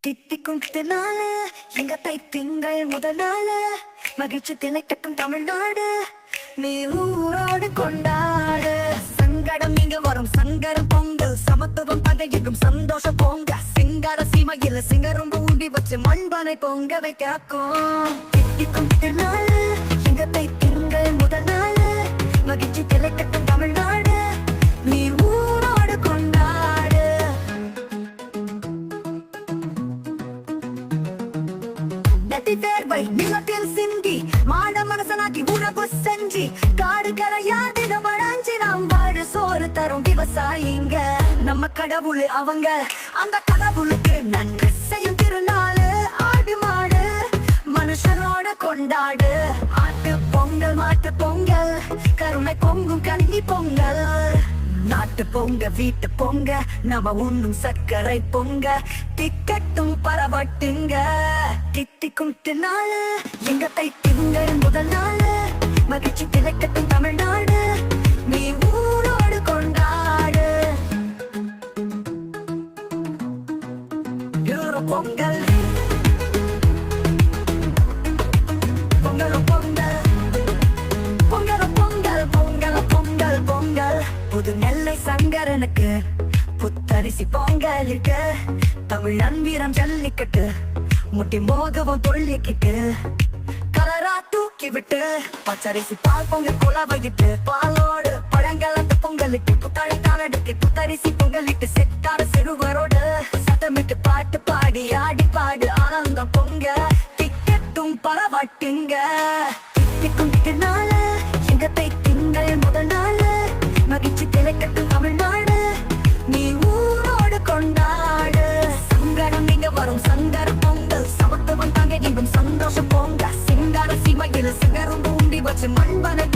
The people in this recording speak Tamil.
தித்திக்கும் நாளு எங்க தைத்திங்கள் முதல் நாளு மகிழ்ச்சி திளைக்கட்டும் தமிழ்நாடு நீ ஊரோடு கொண்டாடு சங்கடம் இங்க வரும் சங்கரம் பொங்கல் சமத்துவம் பகையும் சந்தோஷ பொங்க சிங்கார சீமையில் சிங்கரும் ஊண்டி வச்சு மண்பானை பொங்க வைக்காக்கும் தித்திக்கும் நாளு எங்க தைத்திங்கள் முதல் நாளு மகிழ்ச்சி திளைக்கட்டும் தமிழ்நாடு நீ ஊரோடு கொண்டாடு நெத்தி தேர்வை நிலத்தில் சிந்தி மாட மனசனாக்கி உணவு செஞ்சு காடு கரையாதிட வளஞ்சி நாம் வாழ சோறு தரும் விவசாயிங்க நம்ம கடவுள் அவங்க அந்த கடவுளுக்கு நன்றி செய்யும் திருநாளு ஆடு மாடு மனுஷனோட கொண்டாடு ஆட்டு பொங்கல் மாட்டு பொங்கல் கருணை பொங்கும் கன்னி பொங்கல் நாட்டு பொங்க வீட்டு பொங்க நம்ம உண்ணும் சர்க்கரை பொங்க திக்கட்டும் பரவட்டுங்க தித்திக்கும் நாளு எங்க தைத்திங்கள் முதல் நாளு மகிழ்ச்சி திளைக்கட்டும் தமிழ்நாடு நீ ஊரோடு கொண்டாடு பொங்கல் பொங்கல் பொங்கல் பொங்கல் பொங்கல் பொங்கல் பொங்கல் பொங்கல் புது நெல்லை சங்கரனுக்கு புத்தரிசி பொங்கலுக்கு தமிழ் அன்பீரம் ஜல்லிக்கட்டு முட்டி மோகவும் தொல்லிக்கிட்டு கலரா தூக்கி விட்டு பச்சரிசி பால் பொங்கல் குழவையிட்டு பாலோடு பழங்கள் அந்த பொங்கலுக்கு புத்தழை தானடுக்கு புத்தரிசி பொங்கலிட்டு செட்டார சிறுவரோடு சத்தமிட்டு பாட்டு பாடி ஆடி பாடு ஆனந்தம் பொங்க திக்கட்டும் பரவட்டுங்க தித்திக்கும் நாளு எங்க தைத்திங்கள் முதல் நாளு மகிழ்ச்சி திளைக்கட்டும் தமிழ்நாடு நீ ஊரோடு கொண்டாடு சங்கடம் இங்க வரும் சங்கர பொங்கல் சமத்துவம் தாங்க எங்கும் சந்தோஷம் பொங்க சிங்கார சீமையில் சிகரும் ஊண்டி வச்சு மண்பனை